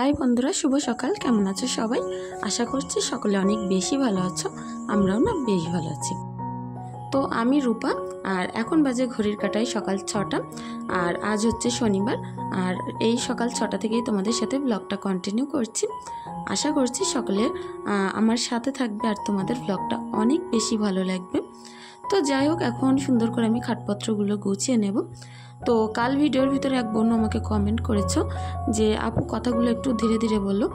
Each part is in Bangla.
হাই বন্ধুরা, শুভ সকাল। কেমন আছো সবাই? আশা করছি সকলে অনেক বেশি ভালো আছো। আমরাও না বেশ ভালো আছি। তো আমি রূপা, আর এখন বাজে ঘড়ির কাঁটায় সকাল 6টা, আর আজ হচ্ছে শনিবার। আর এই সকাল 6টা থেকেই তোমাদের সাথে ব্লগটা কন্টিনিউ করছি। আশা করছি সকলে আমার সাথে থাকবে আর তোমাদের ব্লগটা অনেক বেশি ভালো লাগবে। তো যাই হোক, এখন সুন্দর করে আমি খাটপত্রগুলো গুছিয়ে নেব। তো কাল ভিডিওর ভিতরে এক বোন আমাকে কমেন্ট করেছো যে আপু কথাগুলো একটু ধীরে ধীরে বললো,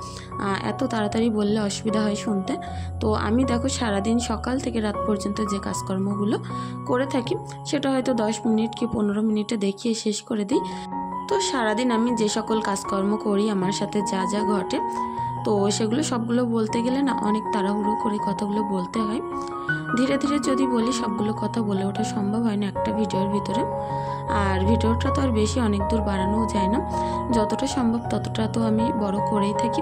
এত তাড়াতাড়ি বললে অসুবিধা হয় শুনতে। তো আমি দেখো সারাদিন সকাল থেকে রাত পর্যন্ত যে কাজকর্মগুলো করে থাকি সেটা হয়তো 10 মিনিট কি 15 মিনিটে দেখিয়ে শেষ করে দিই। তো সারাদিন আমি যে সকল কাজকর্ম করি, আমার সাথে যা যা ঘটে, তো সেগুলো সবগুলো বলতে গেলে না অনেক তাড়াহুড়ো করে কথাগুলো বলতে হয়। ধীরে ধীরে যদি বলি সবগুলো কথা বলে ওঠা সম্ভব হয় না একটা ভিডিওর ভিতরে। আর ভিডিওটা তো আর বেশি অনেক দূর বাড়ানোও যায় না, যতটা সম্ভব ততটা তো আমি বড় করেই থাকি।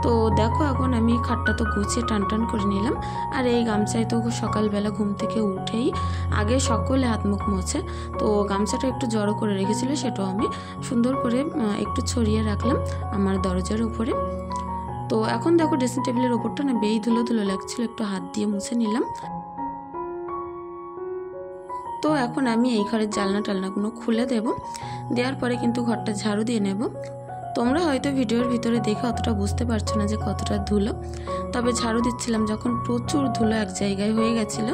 তো দেখো এখন আমি খাটটা তো গুছিয়ে টান করে নিলাম। আর এই গামছায় তো সকালবেলা ঘুম থেকে উঠেই আগে সকলে হাত মুখ মোছে, তো গামছাটা একটু জড়ো করে রেখেছিল, সেটাও আমি সুন্দর করে একটু ছড়িয়ে রাখলাম আমার দরজার উপরে। তো এখন দেখো ড্রেসিং টেবিলের ওপরটা না বেই ধুলো ধুলো লাগছিল, একটু হাত দিয়ে মুছে নিলাম। তো এখন আমি এই ঘরের জানলা টালনাগুলো খুলে দেব, দেওয়ার পরে কিন্তু ঘরটা ঝাড়ু দিয়ে নেব। তোমরা হয়তো ভিডিওর ভিতরে দেখে অতটা বুঝতে পারছো না যে কতটা ধুলো, তবে ঝাড়ু দিচ্ছিলাম যখন প্রচুর ধুলো এক জায়গায় হয়ে গেছিলো।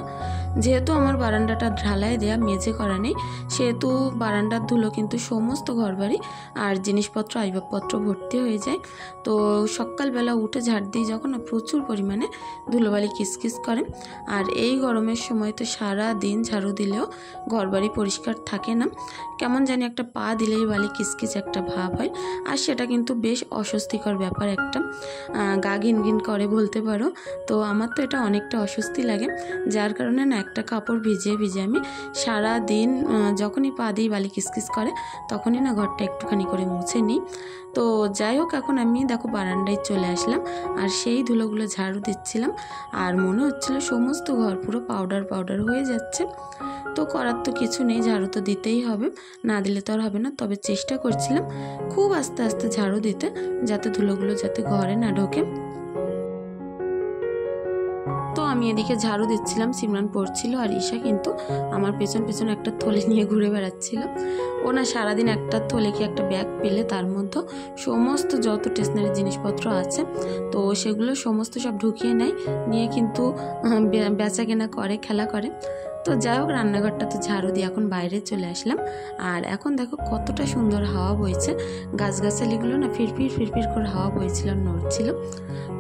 যেহেতু আমার বারান্দাটা ঢালাই দেয়া, মেঝে করা নেই, সেহেতু বারান্দার ধুলো কিন্তু সমস্ত ঘরবাড়ি আর জিনিসপত্র আসবাবপত্র ভর্তি হয়ে যায়। তো সকালবেলা উঠে ঝাড় দিই যখন, প্রচুর পরিমাণে ধুলোবালি কিসকিস করে। আর এই গরমের সময় তো সারা দিন ঝাড়ু দিলেও ঘরবাড়ি পরিষ্কার থাকে না, কেমন জানি একটা পা দিলেই বালি কিসকিস একটা ভাব হয়। আর সেটা কিন্তু বেশ অস্বস্তিকর ব্যাপার, একটা গা ঘিনঘিন করে বলতে পারো। তো আমার তো এটা অনেকটা অস্বস্তি লাগে, যার কারণে না একটা কাপড় ভিজিয়ে আমি সারা দিন যখনই পা দিই বালি কিসকিস করে তখনই না ঘরটা একটুখানি করে মুছে নিই। তো যাই হোক, এখন আমি দেখো বারান্দায় চলে আসলাম আর সেই ধুলোগুলো ঝাড়ু দিচ্ছিলাম। আর মনে হচ্ছিল সমস্ত ঘর পুরো পাউডার পাউডার হয়ে যাচ্ছে। তো করার তো কিছু নেই, ঝাড়ু তো দিতেই হবে, না দিলে তো আর হবে না। তবে চেষ্টা করছিলাম খুব আস্তে আস্তে ঝাড়ু দিতে, যাতে ধুলোগুলো যাতে ঘরে না ঢোকে। তো আমি এদিকে ঝাড়ু দিচ্ছিলাম, সিমরান পড়ছিল, আর ঈশা কিন্তু আমার পেছন পেছন একটা থলে নিয়ে ঘুরে বেড়াচ্ছিল। ও না সারাদিন একটা থলে কি একটা ব্যাগ পেলে তার মধ্যে সমস্ত যত স্টেশনারি জিনিসপত্র আছে তো সেগুলো সমস্ত সব ঢুকিয়ে নেয়, নিয়ে কিন্তু বেচা কেনা করে, খেলা করে। তো যাই হোক, রান্নাঘরটা তো ঝাড়ু দিয়ে এখন বাইরে চলে আসলাম। আর এখন দেখো কতটা সুন্দর হাওয়া বইছে, গাছগাছালিগুলো না ফিরফির ফিরফির করে হাওয়া বইছিল, নড়ছিল।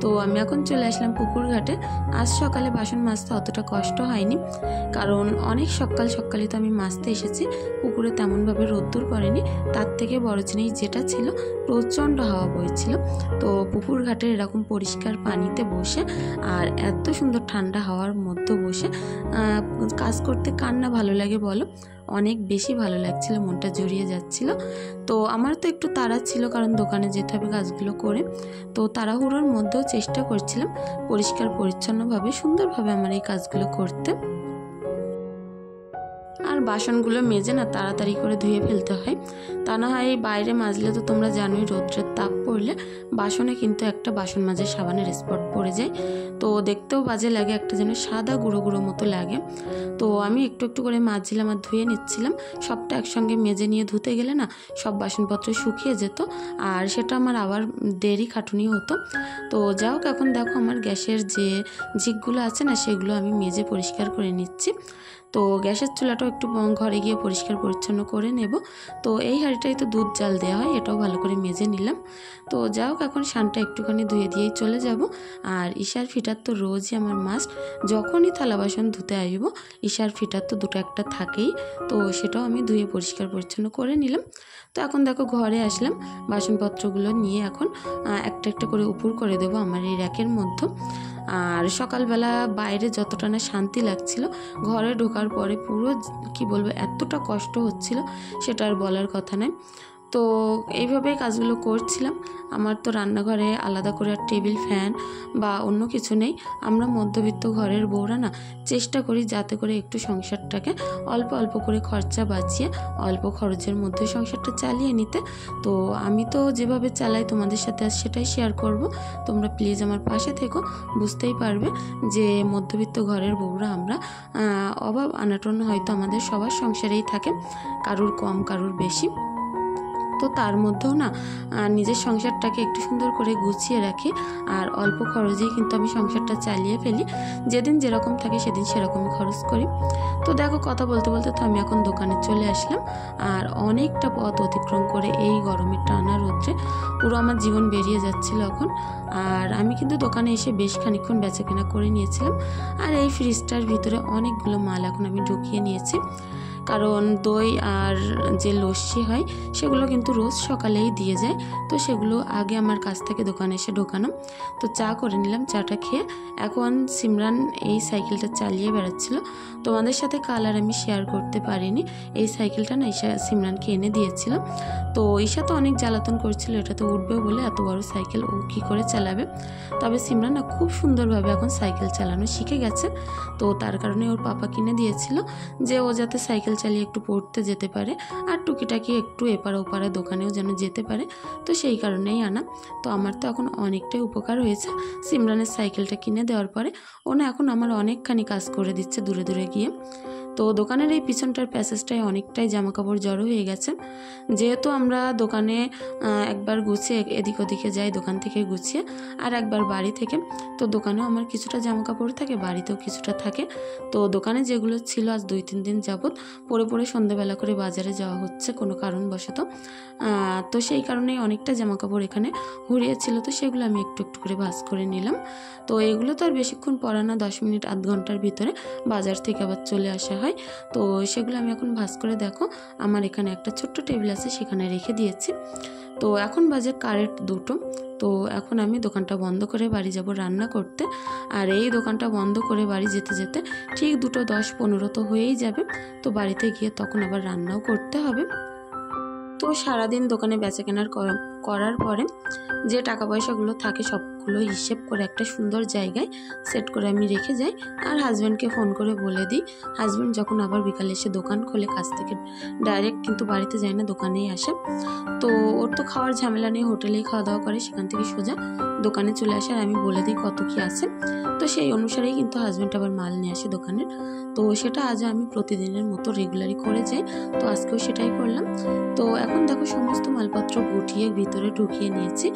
তো আমি এখন চলে আসলাম পুকুর ঘাটে। আজ সকালে বাসন মাজতে অতটা কষ্ট হয়নি, কারণ অনেক সকালই তো আমি মাজতে এসেছি, পুকুরে তেমনভাবে রোদ্দুর পড়েনি। তার থেকে বড় জিনিস যেটা ছিল, প্রচণ্ড হাওয়া বইছিল। তো পুকুর ঘাটের এরকম পরিষ্কার পানিতে বসে আর এত সুন্দর ঠান্ডা হাওয়ার মধ্যে বসে কাজ করতে কার না ভালো লাগে বলো? অনেক বেশি ভালো লাগছিল, মনটা জড়িয়ে যাচ্ছিল। তো আমার তো একটু তাড়া ছিল, কারণ দোকানে যেতে হবে কাজগুলো করে। তো তাড়াহুড়োর মধ্যেও চেষ্টা করছিলাম পরিষ্কার পরিচ্ছন্নভাবে সুন্দরভাবে আমার এই কাজগুলো করতে। আর বাসনগুলো মেজে না তাড়াতাড়ি করে ধুয়ে ফেলতে হয়, তা না হয় বাইরে মাজলে তো তোমরা জানোই রৌদ্রের তাপ পড়লে বাসনে কিন্তু একটা বাসন মাজার সাবানের স্পট পড়ে যায়। তো দেখতেও বাজে লাগে, একটা যেন সাদা গুঁড়ো গুঁড়ো মতো লাগে। তো আমি একটু একটু করে মাজছিলাম আর ধুয়ে নিচ্ছিলাম। সবটা একসঙ্গে মেজে নিয়ে ধুতে গেলে না সব বাসনপত্র শুকিয়ে যেত, আর সেটা আমার আবার দেরি খাটুনি হতো। তো যাই হোক, এখন দেখো আমার গ্যাসের যে ঝিকগুলো আছে না সেগুলো আমি মেজে পরিষ্কার করে নিচ্ছি। তো গ্যাসের চুলাটাও একটু ঘরে গিয়ে পরিষ্কার পরিচ্ছন্ন করে নেব। তো এই হাঁড়িটাই তো দুধ জাল দেওয়া হয়, এটাও ভালো করে মেজে নিলাম। তো যাই হোক, এখন শানটা একটুখানি ধুয়ে দিয়েই চলে যাব। আর ঈশার ফিটার তো রোজই আমার মাস্ট, যখনই থালা বাসন ধুতে আসব ঈশার ফিটার তো দুটো একটা থাকেই। তো সেটাও আমি ধুয়ে পরিষ্কার পরিচ্ছন্ন করে নিলাম। তো এখন দেখো ঘরে আসলাম, বাসনপত্রগুলো নিয়ে এখন একটা একটা করে উপর করে দেবো আমার এই র্যাকের মধ্যে। আর সকালবেলা বাইরে যতটা না শান্তি লাগছিল, ঘরে ঢোকার পরে পুরো কি বলবো এতটা কষ্ট হচ্ছিল সেটা আর বলার কথা নয়। তো এইভাবেই কাজগুলো করছিলাম। আমার তো রান্নাঘরে আলাদা করে আর টেবিল ফ্যান বা অন্য কিছু নেই। আমরা মধ্যবিত্ত ঘরের বউরা না চেষ্টা করি যাতে করে একটু সংসারটাকে অল্প অল্প করে খরচা বাঁচিয়ে অল্প খরচের মধ্যে সংসারটা চালিয়ে নিতে। তো আমি তো যেভাবে চালাই তোমাদের সাথে আজ সেটাই শেয়ার করব। তোমরা প্লিজ আমার পাশে থেকো, বুঝতেই পারবে যে মধ্যবিত্ত ঘরের বউরা আমরা অভাব অনাটন হয়তো আমাদের সবার সংসারেই থাকে, কারুর কম কারুর বেশি। তো তার মধ্যেও না নিজের সংসারটাকে একটু সুন্দর করে গুছিয়ে রাখি আর অল্প খরচেই কিন্তু আমি সংসারটা চালিয়ে ফেলি। যেদিন যেরকম থাকে সেদিন সেরকমই খরচ করি। তো দেখো, কথা বলতে বলতে তো আমি এখন দোকানে চলে আসলাম। আর অনেকটা পথ অতিক্রম করে এই গরমের টানা রোদ্রে পুরো আমার জীবন বেরিয়ে যাচ্ছিল এখন। আর আমি কিন্তু দোকানে এসে বেশ খানিকক্ষণ বেচাকেনা করে নিয়েছিলাম। আর এই ফ্রিজটার ভিতরে অনেকগুলো মাল এখন আমি ঢুকিয়ে নিয়েছি, কারণ দই আর যে লস্যি হয় সেগুলো কিন্তু রোজ সকালেই দিয়ে যায়। তো সেগুলো আগে আমার কাছ থেকে দোকানে এসে ঢোকানো। তো চা করে নিলাম, চাটা খেয়ে এখন সিমরান এই সাইকেলটা চালিয়ে বেড়াচ্ছিল। তোমাদের সাথে কাল আর আমি শেয়ার করতে পারিনি, এই সাইকেলটা না ঈশা সিমরানকে এনে দিয়েছিল। তো ঈশা তো অনেক জ্বালাতন করছিল এটা তো উঠবে বলে, এত বড় সাইকেল ও কী করে চালাবে। তবে সিমরান না খুব সুন্দরভাবে এখন সাইকেল চালানো শিখে গেছে। তো তার কারণে ওর পাপা কিনে দিয়েছিল যে ও যাতে সাইকেল চালিয়ে একটু পড়তে যেতে পারে আর টুকিটাকি একটু এপার ওপারে দোকানেও যেন যেতে পারে। তো সেই কারণেই আনা। তো আমার তো এখন অনেকটাই উপকার হয়েছে সিমরানের সাইকেলটা কিনে দেওয়ার পরে। ও না এখন আমার অনেকখানি কাজ করে দিচ্ছে দূরে দূরে গিয়ে। তো দোকানের এই পিছনটার প্যাসেজটায় অনেকটাই জামাকাপড় জড়ো হয়ে গেছে। যেহেতু আমরা দোকানে একবার গুছিয়ে এদিক ওদিকে যাই দোকান থেকে গুছিয়ে, আর একবার বাড়ি থেকে। তো দোকানেও আমার কিছুটা জামাকাপড় থাকে, বাড়িতেও কিছুটা থাকে। তো দোকানে যেগুলো ছিল আজ 2-3 দিন যাবৎ পরে পরে সন্ধ্যাবেলা করে বাজারে যাওয়া হচ্ছে কোনো কারণবশত। তো সেই কারণেই অনেকটা জামাকাপড় এখানে হুড়িয়েছিল। তো সেগুলো আমি একটু একটু করে ভাঁজ করে নিলাম। তো এগুলো তো আর বেশিক্ষণ পরা না, 10 মিনিট আধ ঘন্টার ভিতরে বাজার থেকে আবার চলে আসা হয়। তো সেগুলো আমি এখন ভাঁজ করে দেখো আমার এখানে একটা ছোট্ট টেবিল আছে সেখানে রেখে দিয়েছি। তো এখন বাজে কারেক্ট 2টো। তো এখন আমি দোকানটা বন্ধ করে বাড়ি যাব রান্না করতে। আর এই দোকানটা বন্ধ করে বাড়ি যেতে যেতে ঠিক 2টো 10-15 তো হয়েই যাবে। তো বাড়িতে গিয়ে তখন আবার রান্নাও করতে হবে। তো সারাদিন দোকানে বেচাকেনার করার পরে যে টাকা পয়সাগুলো থাকে সবগুলো হিসেব করে একটা সুন্দর জায়গায় সেট করে আমি রেখে যাই। আর হাজব্যান্ডকে ফোন করে বলে দিই। হাজব্যান্ড যখন আবার বিকালে এসে দোকান খোলে কাছ থেকে ডাইরেক্ট কিন্তু বাড়িতে যায় না, দোকানেই আসে। তো ওর তো খাওয়ার ঝামেলা নেই, হোটেলেই খাওয়া দাওয়া করে, সেখান থেকে সোজা দোকানে চলে আসে। আর আমি বলে দিই কত কি আছে। তো সেই অনুসারেই কিন্তু হাজব্যান্ড আবার মাল নিয়ে আসে দোকানের। তো সেটা আজও আমি প্রতিদিনের মতো রেগুলারই করে যাই। তো আজকেও সেটাই করলাম। তো এখন দেখো সমস্ত মালপত্র গুটিয়ে ভিতরে ঢুকিয়ে নিয়েছি।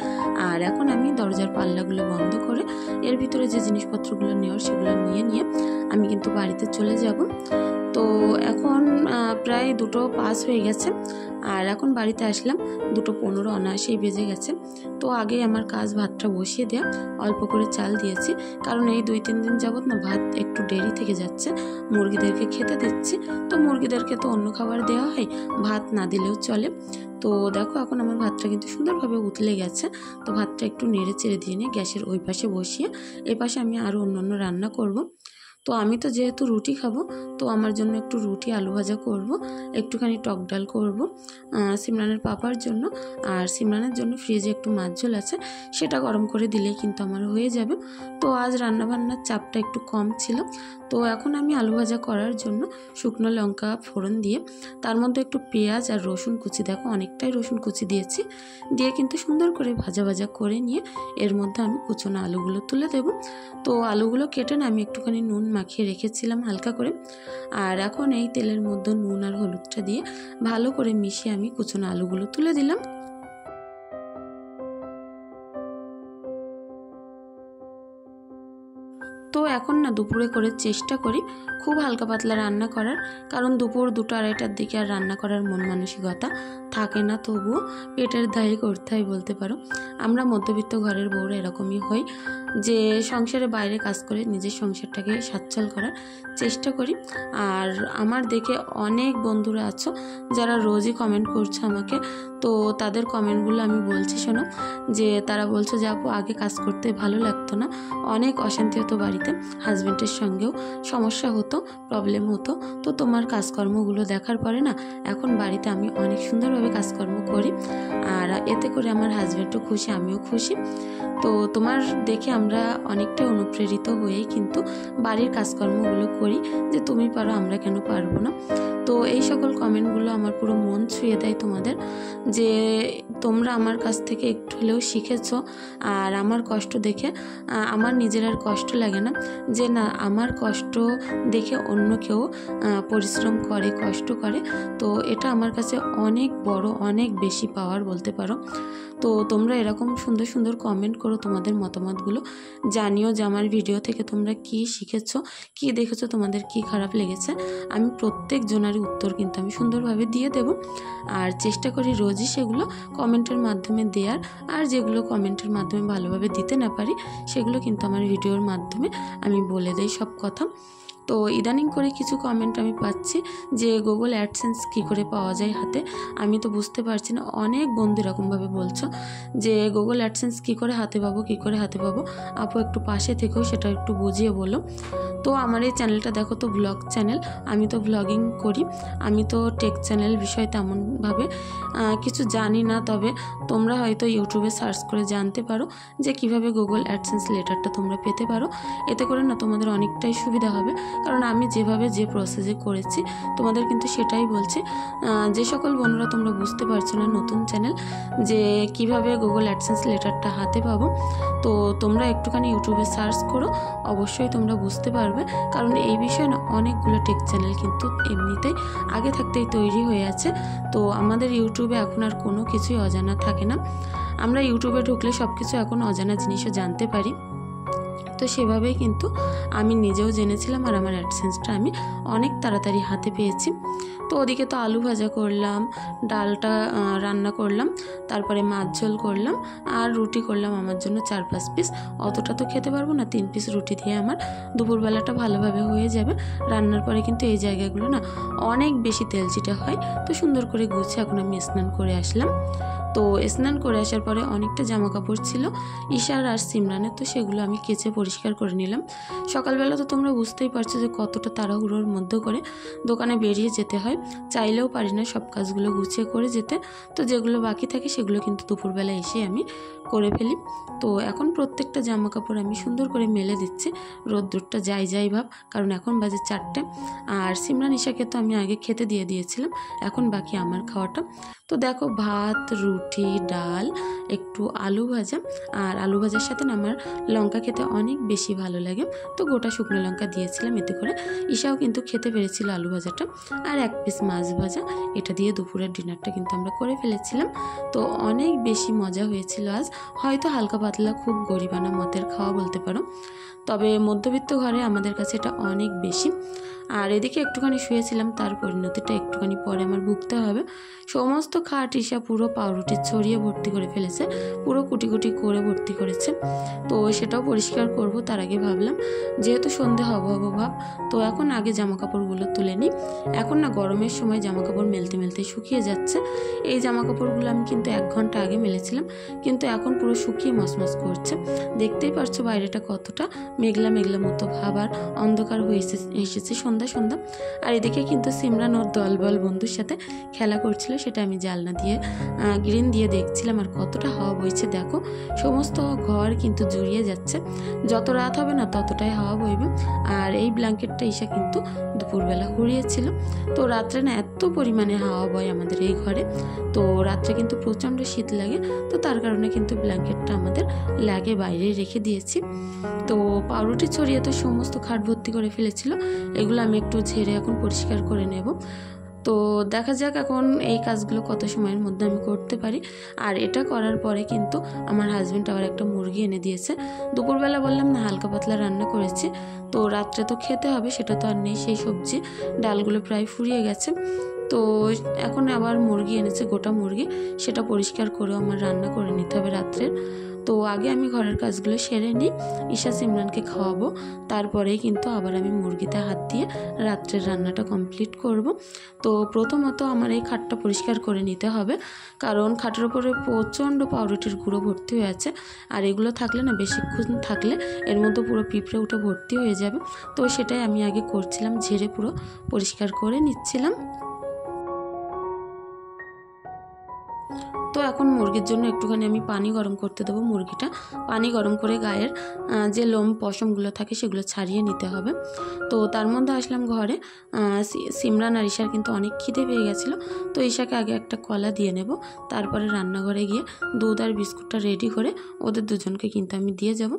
আর এখন আমি দরজার পাল্লাগুলো বন্ধ করে এর ভিতরে যে জিনিসপত্রগুলো নেওয়ার সেগুলো নিয়ে আমি কিন্তু বাড়িতে চলে যাব। তো এখন প্রায় 2টো পাস হয়ে গেছে। আর এখন বাড়িতে আসলাম 2:15 অনায়াসেই বেজে গেছে। তো আগে আমার কাজ ভাতটা বসিয়ে দেওয়া, অল্প করে চাল দিয়েছি, কারণ এই 2-3 দিন যাবত না ভাত একটু দেরি থেকে যাচ্ছে। মুরগিদেরকে খেতে দিচ্ছি, তো মুরগিদেরকে তো অন্য খাবার দেওয়া হয়, ভাত না দিলেও চলে। তো দেখো এখন আমার ভাতটা কিন্তু সুন্দরভাবে উতলে গেছে। তো ভাতটা একটু নেড়ে চেড়ে দিয়ে নিয়ে গ্যাসের ওই পাশে বসিয়ে এ পাশে আমি আরও অন্য রান্না করব। তো আমি তো যেহেতু রুটি খাবো, তো আমার জন্য একটু রুটি আলু ভাজা করব, একটুখানি টক ডাল করব সিমরানের পাপার জন্য। আর সিমরানের জন্য ফ্রিজে একটু মাছ ঝোল আছে, সেটা গরম করে দিলেই কিন্তু আমার হয়ে যাবে। তো আজ রান্নাবান্নার চাপটা একটু কম ছিল। তো এখন আমি আলু ভাজা করার জন্য শুকনো লঙ্কা ফোড়ন দিয়ে তার মধ্যে একটু পেঁয়াজ আর রসুন কুচি, দেখো অনেকটাই রসুন কুচি দিয়েছি, দিয়ে কিন্তু সুন্দর করে ভাজা ভাজা করে নিয়ে এর মধ্যে আমি কুচনো আলুগুলো তুলে দেব। তো আলুগুলো কেটে না আমি একটুখানি নুন মাখিয়ে রেখেছিলাম হালকা করে। আর এখন এই তেলের মধ্যে নুন আর হলুদটা দিয়ে ভালো করে মিশিয়ে আমি কুচনো আলুগুলো তুলে দিলাম। তো এখন না দুপুরে করে চেষ্টা করি খুব হালকা পাতলা রান্না করার, কারণ দুপুর 2-2:30টার দিকে আর রান্না করার মন মানসিকতা থাকে না, তবুও পেটের দায়ে করতে হয় বলতে পারো। আমরা মধ্যবিত্ত ঘরের বউরা এরকমই হই যে সংসারে বাইরে কাজ করে নিজের সংসারটাকে সচ্ছল করার চেষ্টা করি। আর আমার দেখে অনেক বন্ধুরা আছো যারা রোজই কমেন্ট করছো আমাকে। তো তাদের কমেন্টগুলো আমি বলছি শোনো, যে তারা বলছো যে আপু আগে কাজ করতে ভালো লাগতো না, অনেক অশান্তি হতো বাড়িতে, হাজব্যান্ডের সঙ্গেও সমস্যা হতো, প্রবলেম হতো। তো তোমার কাজকর্মগুলো দেখার পরে না এখন বাড়িতে আমি অনেক সুন্দরভাবে কাজকর্ম করি, আর এতে করে আমার হাজব্যান্ডও খুশি, আমিও খুশি। তো তোমার দেখে আমরা অনেকটাই অনুপ্রেরিত হয়েই কিন্তু বাড়ির কাজকর্মগুলো করি, যে তুমি পারো, আমরা কেন পারবো না। তো এই সকল কমেন্টগুলো আমার পুরো মন ছুঁয়ে দেয় তোমাদের, যে তোমরা আমার কাছ থেকে একটু হলেও শিখেছো। আর আমার কষ্ট দেখে আমার নিজের আর কষ্ট লাগে না, যে না আমার কষ্ট দেখে অন্য কেউ পরিশ্রম করে, কষ্ট করে। তো এটা আমার কাছে অনেক বড়, অনেক বেশি পাওয়ার বলতে পারো। তো তোমরা এরকম সুন্দর সুন্দর কমেন্ট করো, তোমাদের মতামতগুলো জানিও, যে আমার ভিডিও থেকে তোমরা কি শিখেছো, কি দেখেছো, তোমাদের কি খারাপ লেগেছে। আমি প্রত্যেক জনারই উত্তর কিন্তু আমি সুন্দরভাবে দিয়ে দেব, আর চেষ্টা করি রোজই সেগুলো কমেন্টের মাধ্যমে দেওয়ার। আর যেগুলো কমেন্টের মাধ্যমে ভালোভাবে দিতে না পারি, সেগুলো কিন্তু আমার ভিডিওর মাধ্যমে আমি বলে দেই সব কথা। তো ইদানিং করে কিছু কমেন্ট আমি পাচ্ছি যে গুগল অ্যাডসেন্স কী করে পাওয়া যায় হাতে, আমি তো বুঝতে পারছি না। অনেক বন্ধু এরকমভাবে বলছো যে গুগল অ্যাডসেন্স কী করে হাতে পাবো, কী করে হাতে পাবো। আপু একটু পাশে থেকেও সেটা একটু বুঝিয়ে বলো। তো আমার এই চ্যানেলটা দেখো তো ব্লগ চ্যানেল, আমি তো ব্লগিং করি, আমি তো টেক চ্যানেল বিষয়ে তেমনভাবে কিছু জানি না। তবে তোমরা হয়তো ইউটিউবে সার্চ করে জানতে পারো যে কিভাবে গুগল অ্যাডসেন্স লেটারটা তোমরা পেতে পারো। এতে করে না তোমাদের অনেকটাই সুবিধা হবে, কারণ আমি যেভাবে যে প্রসেসে করেছি তোমাদের কিন্তু সেটাই বলছি। যে সকল বোনরা তোমরা বুঝতে পারছো না, নতুন চ্যানেল, যে কিভাবে গুগল অ্যাডসেন্স লেটারটা হাতে পাবো, তো তোমরা একটুখানি ইউটিউবে সার্চ করো, অবশ্যই তোমরা বুঝতে পারবে। কারণ এই বিষয়ে না অনেকগুলো টেক চ্যানেল কিন্তু এমনিতেই আগে থাকতেই তৈরি হয়ে আছে। তো আমাদের ইউটিউবে এখন আর কোনো কিছুই অজানা থাকে না, আমরা ইউটিউবে ঢুকলে সব কিছু এখন অজানা জিনিসও জানতে পারি। তো সেভাবেই কিন্তু আমি নিজেও জেনেছিলাম, আর আমার অ্যাডসেন্সটা আমি অনেক তাড়াতাড়ি হাতে পেয়েছি। তো ওদিকে তো আলু ভাজা করলাম, ডালটা রান্না করলাম, তারপরে মাছ ঝোল করলাম, আর রুটি করলাম আমার জন্য 4-5 পিস। অতটা তো খেতে পারবো না, 3 পিস রুটি দিয়ে আমার দুপুরবেলাটা ভালোভাবে হয়ে যাবে। রান্নার পরে কিন্তু এই জায়গাগুলো না অনেক বেশি তেলচিটে হয়। তো সুন্দর করে গুছিয়ে এখন আমি স্নান করে আসলাম। তো স্নান করে আসার পরে অনেকটা জামা কাপড় ছিল ঈশার আর সিমরানের, তো সেগুলো আমি কেচে পরিষ্কার করে নিলাম। সকালবেলা তো তোমরা বুঝতেই পারছো যে কতটা তাড়াহুড়োর মধ্যে করে দোকানে বেরিয়ে যেতে হয়, চাইলেও পারি না সব কাজগুলো গুছিয়ে করে যেতে। তো যেগুলো বাকি থাকে সেগুলো কিন্তু দুপুরবেলা এসে আমি করে ফেলি। তো এখন প্রত্যেকটা জামা কাপড় আমি সুন্দর করে মেলে দিচ্ছি, রোদ্দুরটা যাই ভাব, কারণ এখন বাজে 4টে। আর সিমরান ঈশাকে তো আমি আগে খেতে দিয়ে দিয়েছিলাম, এখন বাকি আমার খাওয়াটা। তো দেখো ভাত, রুটি, ডাল, একটু আলু ভাজা, আর আলু ভাজার সাথে না আমার লঙ্কা খেতে অনেক বেশি ভালো লাগে, তো গোটা শুকনো লঙ্কা দিয়েছিলাম। এতে করে ঈশাও কিন্তু খেতে পেরেছিল আলু ভাজাটা। আর 1 পিস মাছ ভাজা, এটা দিয়ে দুপুরের ডিনারটা কিন্তু আমরা করে ফেলেছিলাম। তো অনেক বেশি মজা হয়েছিল আজ। হয়তো হালকা পাতলা, খুব গরিবানা মতের খাওয়া বলতে পারো, তবে মধ্যবিত্ত ঘরে আমাদের কাছে এটা অনেক বেশি। আর এদিকে একটুখানি শুয়েছিলাম, তার পরিণতিটা একটুখানি পরে আমার ভুগতে হবে। সমস্ত খাট ঈশা পুরো পাউরুটি ছড়িয়ে ভর্তি করে ফেলেছে, পুরো কুটি কুটি করে ভর্তি করেছে। তো সেটাও পরিষ্কার করব, তার আগে ভাবলাম যেহেতু সন্ধে হব ভাব, তো এখন আগে জামা কাপড়গুলো তুলে নিই। এখন না গরমের সময় জামা কাপড় মেলতে মেলতে শুকিয়ে যাচ্ছে। এই জামা কাপড়গুলো আমি কিন্তু 1 ঘন্টা আগে মেলেছিলাম, কিন্তু এখন পুরো শুকিয়ে মসমস করছে। দেখতেই পারছো বাইরেটা কতটা মেঘলা মেঘলা মতো ভাব, আর অন্ধকার হয়ে এসেছে সন্ধ্যা। আর এদিকে কিন্তু সিমরান ওর দলবল বন্ধুর সাথে খেলা করছিল, সেটা আমি জানলা দিয়ে গ্রিন দিয়ে দেখছিলাম। আর কতটা হাওয়া বইছে দেখো, সমস্ত ঘর কিন্তু জুড়িয়ে যাচ্ছে। যত রাত হবে না ততটাই হাওয়া বইবে। আর এই ব্ল্যাঙ্কেটটা ঈশা কিন্তু দুপুরবেলা ঘুরিয়েছিল। তো রাত্রে না এত পরিমাণে হাওয়া বয় আমাদের এই ঘরে, তো রাত্রে কিন্তু প্রচণ্ড শীত লাগে। তো তার কারণে কিন্তু ব্ল্যাঙ্কেটটা আমাদের লাগে বাইরে রেখে দিয়েছি। তো পাউরুটি ছড়িয়ে তো সমস্ত খাট ভর্তি করে ফেলেছিল, এগুলো আমি একটু ঝেড়ে এখন পরিষ্কার করে নেব। তো দেখা যাক এখন এই কাজগুলো কত সময়ের মধ্যে আমি করতে পারি। আর এটা করার পরে কিন্তু আমার হাজব্যান্ড আবার একটা মুরগি এনে দিয়েছে। দুপুরবেলা বললাম না হালকা পাতলা রান্না করেছি, তো রাত্রে তো খেতে হবে, সেটা তো আর নেই। সেই সবজি ডালগুলো প্রায় ফুরিয়ে গেছে, তো এখন আবার মুরগি এনেছে, গোটা মুরগি, সেটা পরিষ্কার করেও আমার রান্না করে নিতে হবে রাত্রের। তো আগে আমি ঘরের কাজগুলো সেরে নিই, ঈশা সিমরানকে খাওয়াবো, তারপরেই কিন্তু আবার আমি মুরগিতে হাত দিয়ে রাত্রের রান্নাটা কমপ্লিট করব। তো প্রথমত আমার এই খাটটা পরিষ্কার করে নিতে হবে, কারণ খাটের উপরে প্রচণ্ড পাউরুটির গুঁড়ো ভর্তি হয়ে আছে। আর এগুলো থাকলে না বেশিক্ষণ থাকলে এর মধ্যে পুরো পিঁপড়ে উঠে ভর্তি হয়ে যাবে। তো সেটাই আমি আগে করছিলাম, ঝেড়ে পুরো পরিষ্কার করে নিচ্ছিলাম। এখন মুরগির জন্য একটুখানি আমি পানি গরম করতে দেবো। মুরগিটা পানি গরম করে গায়ের যে লোম পশমগুলো থাকে সেগুলো ছাড়িয়ে নিতে হবে। তো তার মধ্যে আসলাম ঘরে। সিমরান আর ঈশার কিন্তু অনেক খিদে পেয়ে গেছিলো, তো ঈশাকে আগে একটা কলা দিয়ে নেব, তারপরে রান্নাঘরে গিয়ে দুধ আর বিস্কুটটা রেডি করে ওদের দুজনকে কিন্তু আমি দিয়ে যাব।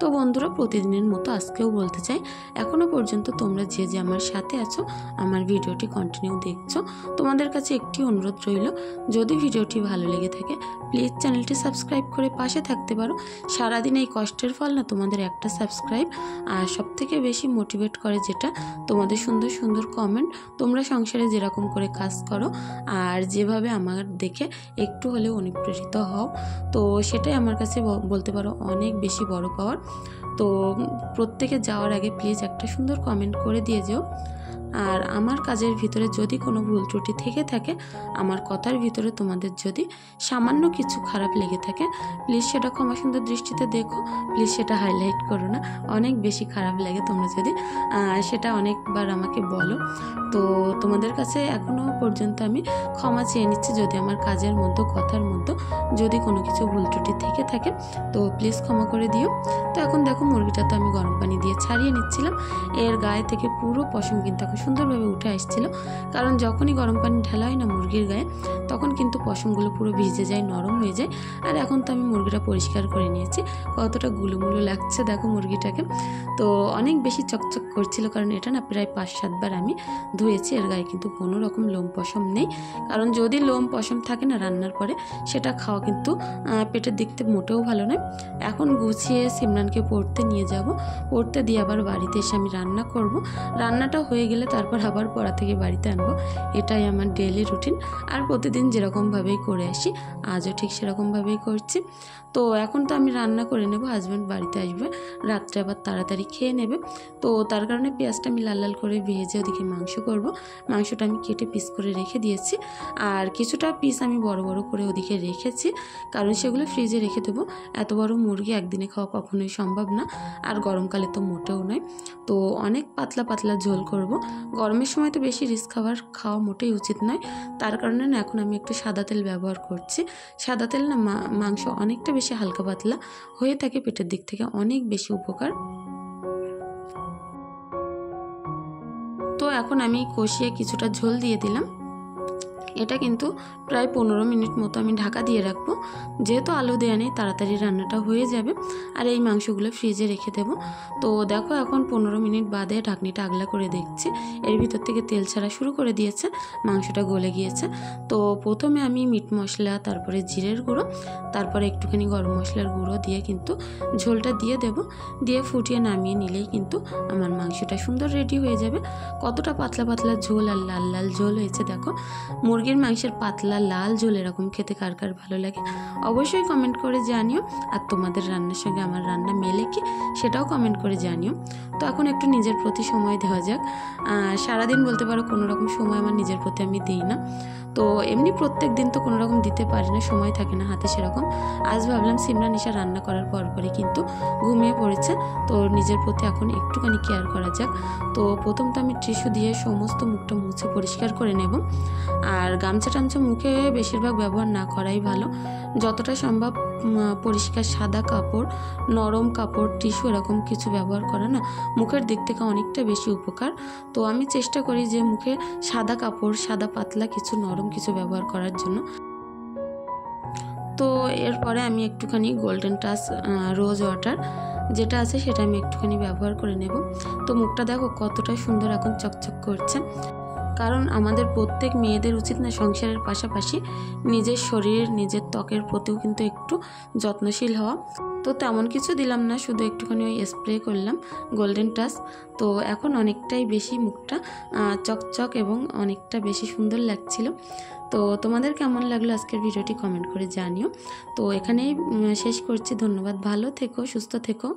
তো বন্ধুরা, প্রতিদিনের মতো আজকেও বলতে চাই, এখনও পর্যন্ত তোমরা যে যে আমার সাথে আছো, আমার ভিডিওটি কন্টিনিউ দেখছো, তোমাদের কাছে একটি অনুরোধ রইল, যদি ভিডিওটি ভালো লেগে থাকে প্লিজ চ্যানেলটি সাবস্ক্রাইব করে পাশে থাকতে পারো। সারাদিন এই কষ্টের ফল না তোমাদের একটা সাবস্ক্রাইব, আর সবথেকে বেশি মোটিভেট করে যেটা তোমাদের সুন্দর সুন্দর কমেন্ট। তোমরা সংসারে যেরকম করে কাজ করো আর যেভাবে আমার দেখে একটু হলেও অনুপ্রেরিত হও, তো সেটাই আমার কাছে বলতে পারো অনেক বেশি বড় পাওয়ার। তো প্রত্যেকে যাওয়ার আগে প্লিজ একটা সুন্দর কমেন্ট করে দিয়ে যেও। আর আমার কাজের ভিতরে যদি কোনো ভুল ত্রুটি থেকে থাকে, আমার কথার ভিতরে তোমাদের যদি সামান্য কিছু খারাপ লেগে থাকে, প্লিজ সেটা ক্ষমা সুন্দর দৃষ্টিতে দেখো, প্লিজ সেটা হাইলাইট করো না। অনেক বেশি খারাপ লাগে তোমরা যদি সেটা অনেকবার আমাকে বলো। তো তোমাদের কাছে এখনও পর্যন্ত আমি ক্ষমা চেয়ে নিচ্ছি যদি আমার কাজের মধ্যে কথার মধ্যে যদি কোনো কিছু ভুল ত্রুটি থেকে থাকে, তো প্লিজ ক্ষমা করে দিও। তো এখন দেখো মুরগিটা তো আমি গরম পানি দিয়ে ছাড়িয়ে নিচ্ছিলাম। এর গায়ে থেকে পুরো পশম কিন্তু এখন সুন্দরভাবে উঠে আসছিল, কারণ যখনই গরম পানি ঢালা হয় না মুরগির গায়ে, তখন কিন্তু পশমগুলো পুরো ভিজে যায়, নরম হয়ে যায়। আর এখন তো আমি মুরগিটা পরিষ্কার করে নিয়েছি, কতটা গুলুমুলু লাগছে দেখো মুরগিটাকে। তো অনেক বেশি চকচক করছিল, কারণ এটা না প্রায় 5-7 বার আমি ধুয়েছি। এর গায়ে কিন্তু কোনো রকম লোম পশম নেই, কারণ যদি লোম পশম থাকে না রান্নার পরে, সেটা খাওয়া কিন্তু পেটের দিক থেকে মোটেও ভালো নয়। এখন গুছিয়ে সিমরানকে পড়তে নিয়ে যাব, পড়তে দিয়ে আবার বাড়িতে এসে আমি রান্না করব। রান্নাটা হয়ে গেলে তারপর আবার পড়া থেকে বাড়িতে আনবো, এটাই আমার ডেইলি রুটিন। আর প্রতিদিন যেরকমভাবেই করে আসি, আজও ঠিক সেরকমভাবেই করছি। তো এখন তো আমি রান্না করে নেব, হাজব্যান্ড বাড়িতে আসবে, রাত্রে আবার তাড়াতাড়ি খেয়ে নেবে। তো তার কারণে পেঁয়াজটা আমি লাল লাল করে ভেজে ওদিকে মাংস করব। মাংসটা আমি কেটে পিস করে রেখে দিয়েছি, আর কিছুটা পিস আমি বড় বড় করে ওদিকে রেখেছি, কারণ সেগুলো ফ্রিজে রেখে দেবো। এত বড় মুরগি একদিনে খাওয়া কখনোই সম্ভব না, আর গরমকালে তো মোটেও নয়। তো অনেক পাতলা পাতলা ঝোল করব। গরমের সময় তো বেশি রিচ খাওয়া মোটেই উচিত নয়, তার কারণে না এখন আমি একটু সাদা তেল ব্যবহার করছি। সাদা তেল না মাংস অনেকটা বেশি হালকা পাতলা হয়ে থাকে, পেটের দিক থেকে অনেক বেশি উপকার। তো এখন আমি কষিয়ে কিছুটা ঝোল দিয়ে দিলাম। এটা কিন্তু প্রায় 15 মিনিট মতো আমি ঢাকা দিয়ে রাখবো, যেহেতু আলু দেওয়া নেই তাড়াতাড়ি রান্নাটা হয়ে যাবে। আর এই মাংসগুলো ফ্রিজে রেখে দেবো। তো দেখো এখন 15 মিনিট বাদে ঢাকনিটা আগলা করে দেখছি, এর ভিতর থেকে তেল ছাড়া শুরু করে দিয়েছে, মাংসটা গলে গিয়েছে। তো প্রথমে আমি মিট মশলা, তারপরে জিরের গুঁড়ো, তারপরে একটুখানি গরম মশলার গুঁড়ো দিয়ে কিন্তু ঝোলটা দিয়ে দেব। দিয়ে ফুটিয়ে নামিয়ে নিলেই কিন্তু আমার মাংসটা সুন্দর রেডি হয়ে যাবে। কতটা পাতলা পাতলা ঝোল আর লাল লাল ঝোল হয়েছে দেখো। মুরগির মাংসের পাতলা লাল ঝোল এরকম খেতে কার কার ভালো লাগে অবশ্যই কমেন্ট করে জানিও। আর তোমাদের রান্নার সঙ্গে আমার রান্না মেলে কি সেটাও কমেন্ট করে জানিও। তো এখন একটু নিজের প্রতি সময় দেওয়া যাক। সারাদিন বলতে পারো কোনো রকম সময় আমার নিজের প্রতি আমি দিই না। তো এমনি প্রত্যেক দিন তো কোনো রকম দিতে পারি না, সময় থাকে না হাতে সেরকম। আজ ভাবলাম সিমরান ঈশা রান্না করার পরপরই কিন্তু ঘুমিয়ে পড়েছে, তো নিজের প্রতি এখন একটুখানি কেয়ার করা যাক। তো প্রথম তো আমি টিস্যু দিয়ে সমস্ত মুখটা মুছে পরিষ্কার করে নেব। আর গামছা টামছা মুখে বেশিরভাগ ব্যবহার না করাই ভালো, যতটা সম্ভব পরিষ্কার সাদা কাপড়, নরম কাপড়, টিস্যু এরকম কিছু ব্যবহার করা না মুখের দিক থেকে অনেকটা বেশি উপকার। তো আমি চেষ্টা করি যে মুখে সাদা কাপড়, সাদা পাতলা কিছু, নরম কিছু ব্যবহার করার জন্য। তো এরপরে আমি একটুখানি গোল্ডেন টাচ রোজ ওয়াটার যেটা আছে সেটা আমি একটুখানি ব্যবহার করে নেব। তো মুখটা দেখো কতটা সুন্দর এখন চকচক করছে, কারণ আমাদের প্রত্যেক মেয়েদের উচিত না সংসারের পাশাপাশি নিজের শরীর, নিজের ত্বকের প্রতিও কিন্তু একটু যত্নশীল হওয়া। তো তেমন কিছু দিলাম না, শুধু একটুখানি ওই স্প্রে করলাম গোল্ডেন টাচ। তো এখন অনেকটাই বেশি মুখটা চকচক এবং অনেকটা বেশি সুন্দর লাগছিল। তো তোমাদের কেমন লাগলো আজকের ভিডিওটি কমেন্ট করে জানিও। তো এখানেই শেষ করছি, ধন্যবাদ, ভালো থেকো, সুস্থ থেকো।